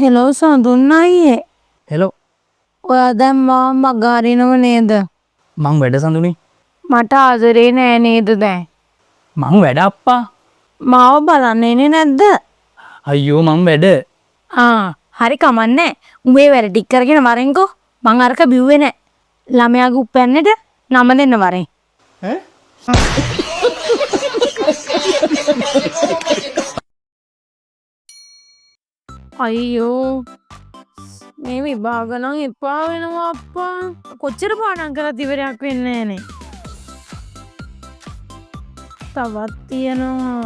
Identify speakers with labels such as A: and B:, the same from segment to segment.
A: Hello සඳුන් අයියේ.
B: Hello.
A: ඔයා දැන් මාව මග අරිනව නේද?
B: මං වැඩ සඳුනි.
A: මට ආදරේ නෑ නේද දැන්?
B: මං වැඩ අප්පා.
A: මාව බලන්න එන්නේ නැද්ද?
B: අයියෝ මං වැඩ.
A: හරි කමන්නේ. උඹේ වැඩ ටික කරගෙන වරෙන්කෝ. මං අරක බිව්වේ නෑ. ළමයාගේ උප්පැන්නට නම දෙන්න වරෙන්.
B: ඈ?
A: අයියෝ. මේ විභාග නම් එපා වෙනවා අප්පා. කොච්චර පාඩම් කරත් ඉවරයක් වෙන්නේ නෑනේ. තවත් තියෙනවා.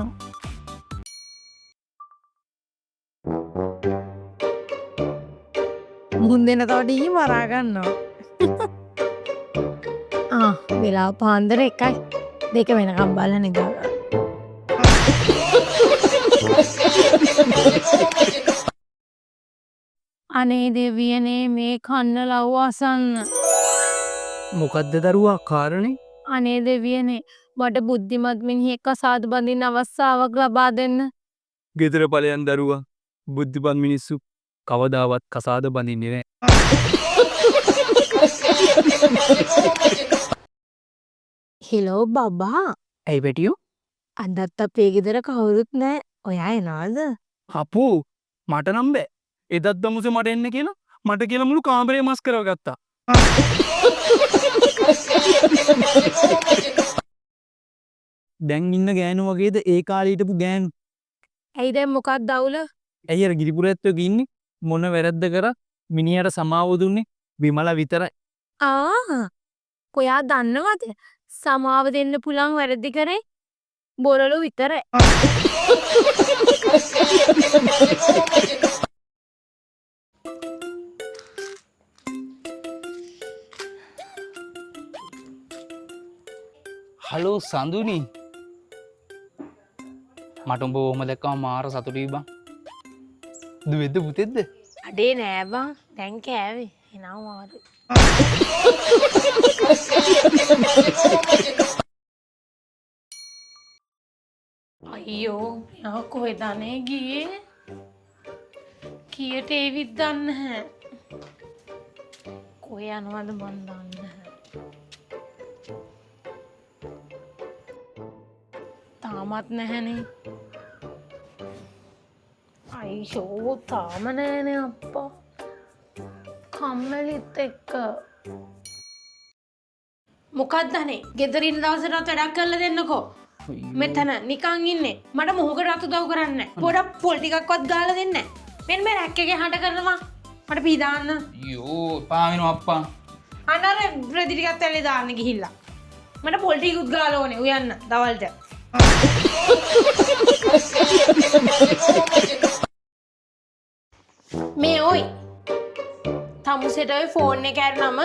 A: මුන්දෙන තව ඩී මරා ගන්නවා. වෙලාව පාන්දර 1යි. 2 වෙනකම් බලලා නිදාගන්න. අනේ දෙවියනේ මේ කන්න ලව් අසන්න.
B: මොකද්ද දරුවා කාරණේ?
A: අනේ දෙවියනේ මට බුද්ධිමත් මිනිහෙක් කසාද බඳින්න අවස්ථාවක් ලබා දෙන්න.
B: ගෙදර ඵලයන් දරුවා. බුද්ධිපත් මිනිස්සු කවදාවත් කසාද බඳින්නේ නැහැ.
A: හෙලෝ බබා.
B: ඇයි බැටියෝ?
A: අදත් අපේ ගෙදර කවුරුත් නෑ. ඔයා එනවද?
B: අපෝ මට නම් බෑ. එදත් දමුසේ මට එන්න කියලා මට කියලා මුළු කාමරේ මස් කරවගත්තා. දැන් ඉන්න ගෑනු වගේද ඒ කාලේ හිටපු ගෑනු?
A: ඇයි දැන් මොකක්ද අවුල?
B: ඇයි අර ගිරිපුර ඇත්තෝ ඉන්නේ මොන වැරද්ද කරා මිනිහට සමාව දුන්නේ විමලා විතරයි.
A: කොයා දන්නවද? සමාව දෙන්න පුළුවන් වැරදි කරේ බොරළු විතරයි.
B: හලෝ සඳුනි. මට උඹ ඔහම දැක්කම මාර සතුටුයි බං. දුවේද පුතේද?
A: අඩේ නෑ බං. දැන් කෑවේ. එනවා මාරු. අයියෝ යා කොහෙද අනේ ගියේ? කීයට ඒවිත් දන්නේ නැහැ. කොහේ යනවද මන් දන්නේ නැහැ. තාමත් නැහැනේ. අයියෝ තාම නැහැනේ අප්පා. කම්මැලිත් එක්ක. මොකක්ද අනේ? ගෙදර ඉන්න දවසට වැඩක් කරලා දෙන්නකෝ. මෙතන නිකන් ඉන්නේ. මට මොහොකට උදව් කරන්නේ නැහැ. පොඩක් පොල් ටිකක්වත් ගාලා දෙන්නේ නැහැ. මෙන්න මේ රැක් එකේ හඬ කරනවා. මට පී දාන්න.
B: අයියෝ එපා වෙනවා අප්පා.
A: අනර රෙදි ටිකක් තැල්ලේ දාන්න ගිහිල්ලා. මට පොල් ටිකකුත් ගාලා ඕනේ උයන්න දවල්ට. මේ ඔයි. තමුසෙට ඔය ෆෝන් එක අරනම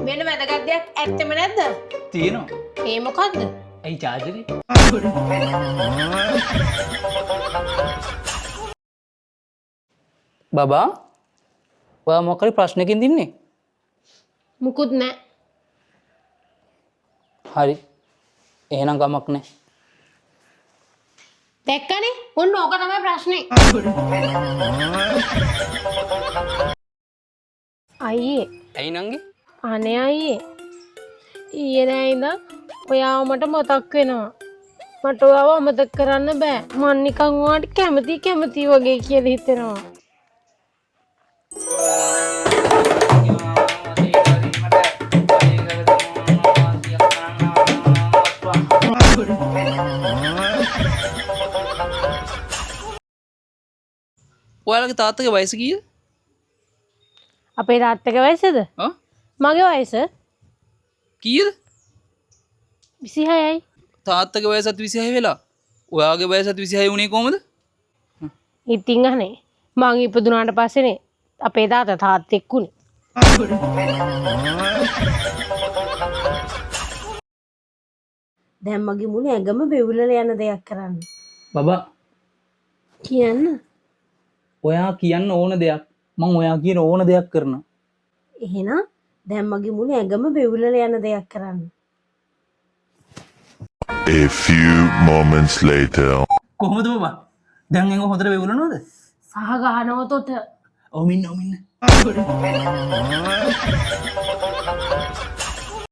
A: වෙන වැදගත් දෙයක් ඇත්තෙම නැද්ද?
B: තියෙනවා.
A: ඒ මොකද්ද?
B: ඇයි චාර්ජරේ? බබා ඔයා මොකක් හරි ප්‍රශ්නකින් දින්නේ?
A: මුකුත් නෑ.
B: හරි. එහෙනම් ගමක් නෑ.
A: දැක්කනේ? ඔන්න ඕක තමයි ප්‍රශ්නේ. අයියේ.
B: ඇයි නංගි?
A: අනේ අයියේ. ඊයේ රෑ ඉඳන් ඔයාව මට මතක් වෙනවා. මට ඔයාව අමතක කරන්න බෑ. මං නිකන් ඔයාට කැමති වගේ කියලා හිතෙනවා.
B: ඔයාලගේ තාත්තගේ වයස කීයද?
A: අපේ තාත්තගේ වයසද? මගේ වයස
B: කීයද?
A: 26යි.
B: තාත්තගේ වයසත් 26 වෙලා. ඔයාගේ වයසත් 26 වුණේ කොහමද?
A: ඉතින් අනේ මං ඉපදුනාට පස්සේනේ අපේ තාත්තා තාත්තෙක් වුණේ. දැන් මගේ මුණ ඇඟම බෙවුලලා යන දෙයක් කරන්න.
B: බබා
A: කියන්න.
B: ඔයා කියන්න ඕන දෙයක් මං ඔයා කියන ඕන දෙයක් කරනවා.
A: එහෙනම් දැන් මගේ මුණ ඇඟම බෙවුලලා යන දෙයක් කරන්න.
C: A few moments later.
B: කොහොමද බබා? දැන් එංග හොඳට වෙවුලනවද?
A: සහ ගහනවතොට.
B: ඔමින්න ඔමින්න